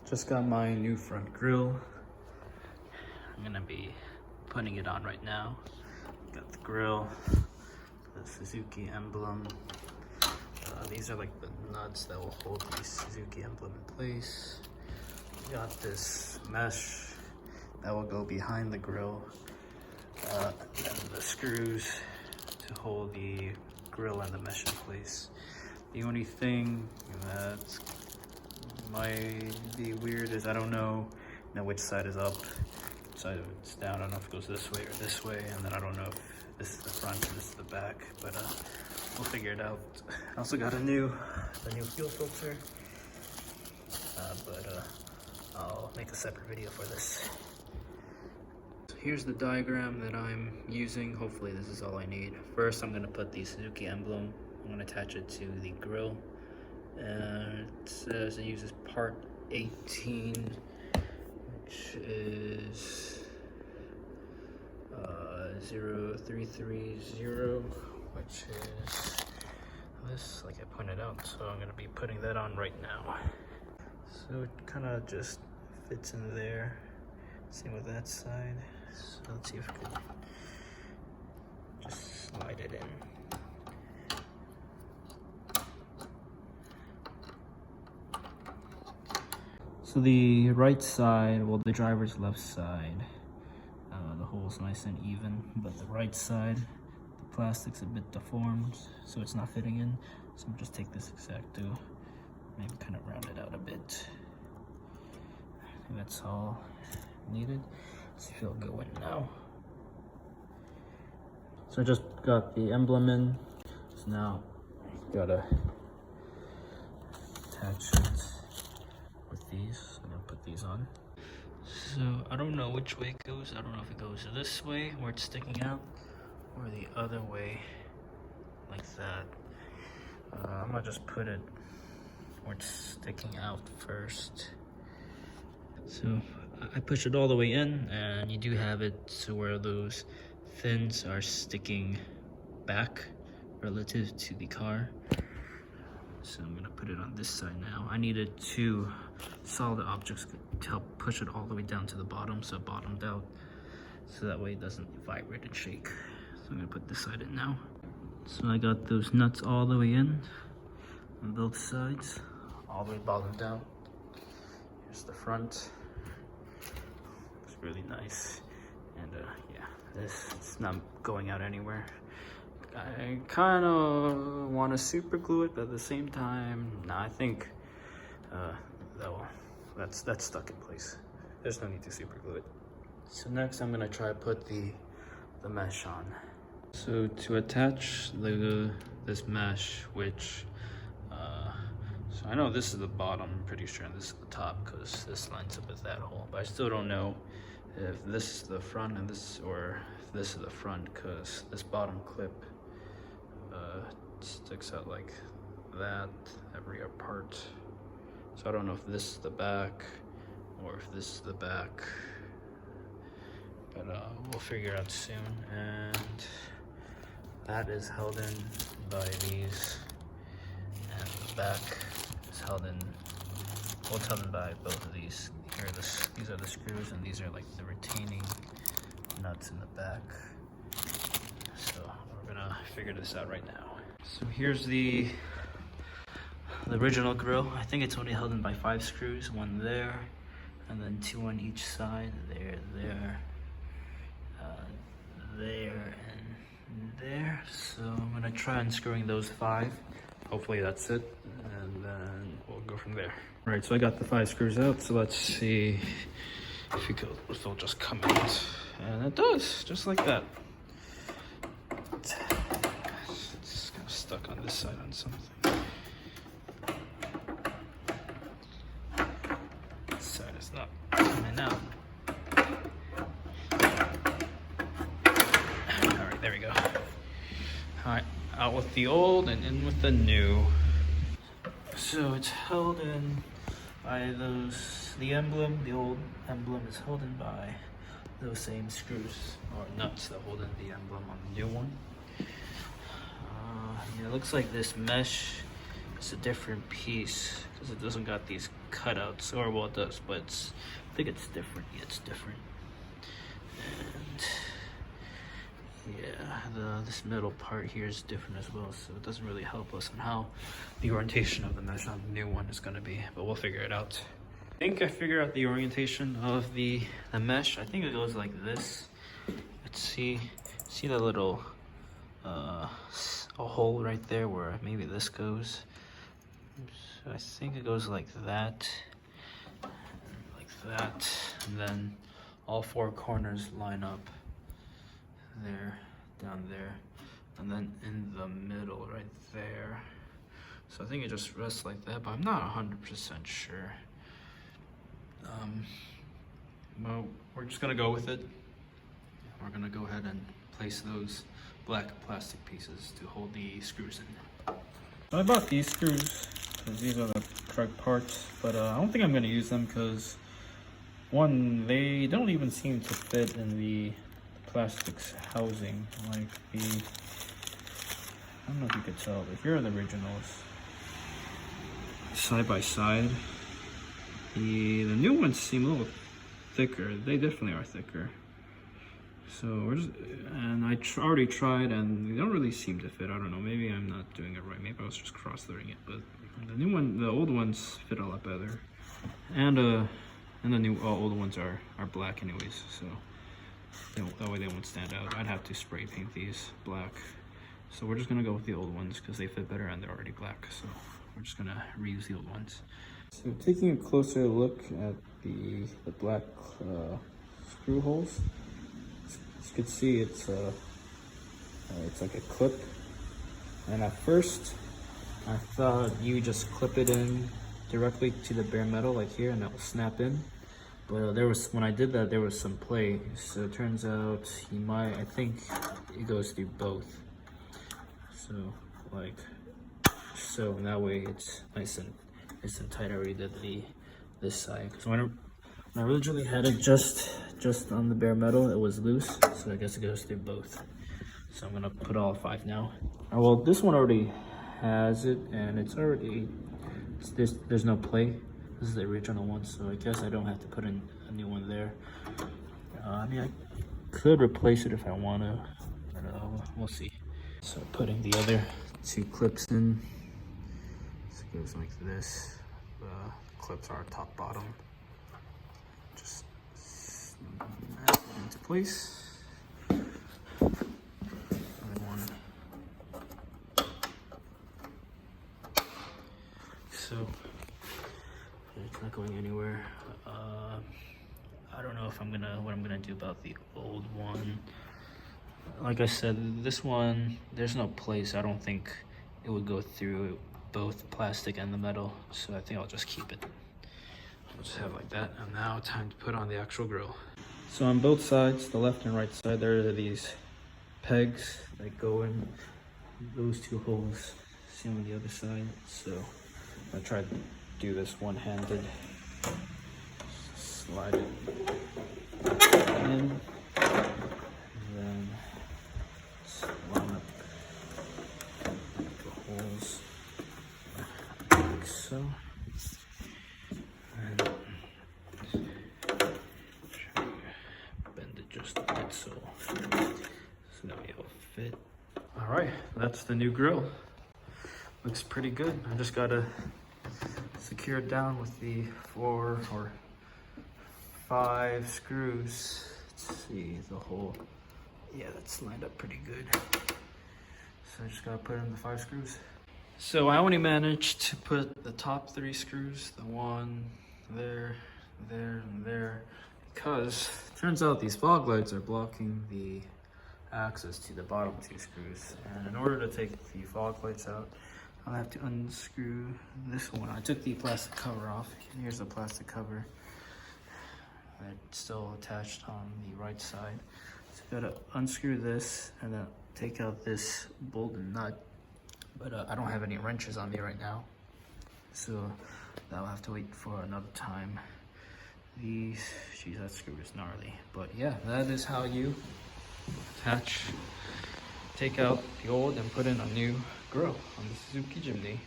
Just got my new front grille. I'm gonna be putting it on right now. Got the grille, the Suzuki emblem. These are like the nuts that will hold the Suzuki emblem in place. Got this mesh that will go behind the grille, and the screws to hold the grille and the mesh in place. The only thing that might be weird is I don't know which side is up, which side it's down. I don't know if it goes this way or this way, and then I don't know if this is the front or this is the back, but we'll figure it out. I also got the new fuel filter, but I'll make a separate video for this. So here's the diagram that I'm using. Hopefully this is all I need. First, I'm gonna put the Suzuki emblem. I'm gonna attach it to the grille. And it says it uses part 18, which is 0330, which is this, like I pointed out. So I'm gonna be putting that on right now. So it kind of just fits in there. Same with that side. So let's see if I could just slide it in. So the right side, well, the driver's left side, the hole's nice and even, but the right side, the plastic's a bit deformed, so it's not fitting in. So I'm just take this X-Acto, maybe kind of round it out a bit. I think that's all needed. Let's see if it'll go in now. So I just got the emblem in, so now gotta attach it with these. I'm gonna put these on. So I don't know which way it goes. I don't know if it goes this way where it's sticking out or the other way like that. I'm gonna just put it where it's sticking out first. So I push it all the way in, and you do have it to where those fins are sticking back relative to the car. So I'm gonna put it on this side now. I needed two solid objects to help push it all the way down to the bottom, so it bottomed out, so that way it doesn't vibrate and shake. So I'm gonna put this side in now. So I got those nuts all the way in on both sides, all the way bottomed out. Here's the front. It's really nice, and yeah, it's not going out anywhere. I kind of want to super glue it, but at the same time, nah, I think that's stuck in place. There's no need to super glue it. So next I'm gonna try to put the mesh on. So to attach this mesh, which so I know this is the bottom, I'm pretty sure, and this is the top because this lines up with that hole, but I still don't know if this is the front and this, or if this is the front, because this bottom clip sticks out like that every part. So I don't know if this is the back or if this is the back, but we'll figure out soon. And that is held in by these, and the back is held in, well, it's held in by both of these. These are the screws, and these are like the retaining nuts in the back. So we're gonna figure this out right now. So here's the original grille. I think it's only held in by 5 screws, one there, and then 2 on each side. There, and there. So I'm gonna try unscrewing those 5. Hopefully that's it, and then we'll go from there. All right, so I got the 5 screws out. So let's see if it'll just come out, and it does, just like that. It's kind of stuck on this side on something. This side is not coming out. All right, there we go. All right, out with the old and in with the new. So it's held in by the emblem, the old emblem is held in by those same screws or nuts that hold in the emblem on the new one. Yeah, it looks like this mesh it's a different piece because it doesn't got these cutouts, or well, it does, but I think it's different. Yeah, it's different. And yeah, this middle part here is different as well, so it doesn't really help us on how the orientation of the mesh on the new one is going to be, but we'll figure it out. I think I figured out the orientation of the mesh. I think it goes like this. Let's see the little a hole right there where maybe this goes. So I think it goes like that, and then all four corners line up there, down there, and then in the middle right there. So I think it just rests like that, but I'm not 100% sure. Well, we're just gonna go with it. We're gonna go ahead and place those black plastic pieces to hold the screws in. So I bought these screws because these are the correct parts, but I don't think I'm gonna use them because one, they don't even seem to fit in the plastics housing. Like I don't know if you could tell, but here are the originals side by side. The new ones seem a little thicker. They definitely are thicker. So we're just, and I already tried, and they don't really seem to fit. I don't know. Maybe I'm not doing it right. Maybe I was just cross-threading it. But the old ones fit a lot better, and the old ones are black anyways. So that way they won't stand out. I'd have to spray paint these black. So we're just gonna go with the old ones because they fit better and they're already black. So we're just gonna reuse the old ones. So taking a closer look at the black screw holes, as you can see, it's like a clip. And at first, I thought you just clip it in directly to the bare metal, like here, and that will snap in. But when I did that, there was some play. So it turns out I think it goes through both. So like so, and that way it's nice and tight. I already did this side. So when I originally had it just on the bare metal, it was loose. So I guess it goes through both. So I'm gonna put all 5 now. Oh, well, this one already has it, and there's no play. This is the original one, so I guess I don't have to put in a new one there. I mean, I could replace it if I want to, but we'll see. So putting the other 2 clips in. So it goes like this. Clips are top bottom. Just snap into place. Other one. So it's not going anywhere. I don't know if what I'm gonna do about the old one. Like I said, this one, there's no place. I don't think it would go through both plastic and the metal, so I think I'll just keep it. I'll just have it like that. And now time to put on the actual grill. So on both sides, the left and right side, there are these pegs that go in those 2 holes. Same on the other side. So I tried to do this one-handed. Slide it in, and then line up the holes like so, and bend it just a bit so now it'll fit. All right, that's the new grill. Looks pretty good. I just gotta secure it down with the 4 or 5 screws. Let's see the hole. Yeah, that's lined up pretty good. So I just gotta put in the 5 screws. So I only managed to put the top 3 screws, the one there, there, and there, because it turns out these fog lights are blocking the access to the bottom 2 screws. And in order to take the fog lights out, I'll have to unscrew this one. I took the plastic cover off. Here's the plastic cover. It's still attached on the right side. So I gotta unscrew this and then take out this bolt and nut. But I don't have any wrenches on me right now, so that'll have to wait for another time. Geez, that screw is gnarly. But yeah, that is how you take out the old and put in a new grill on the Suzuki Jimny.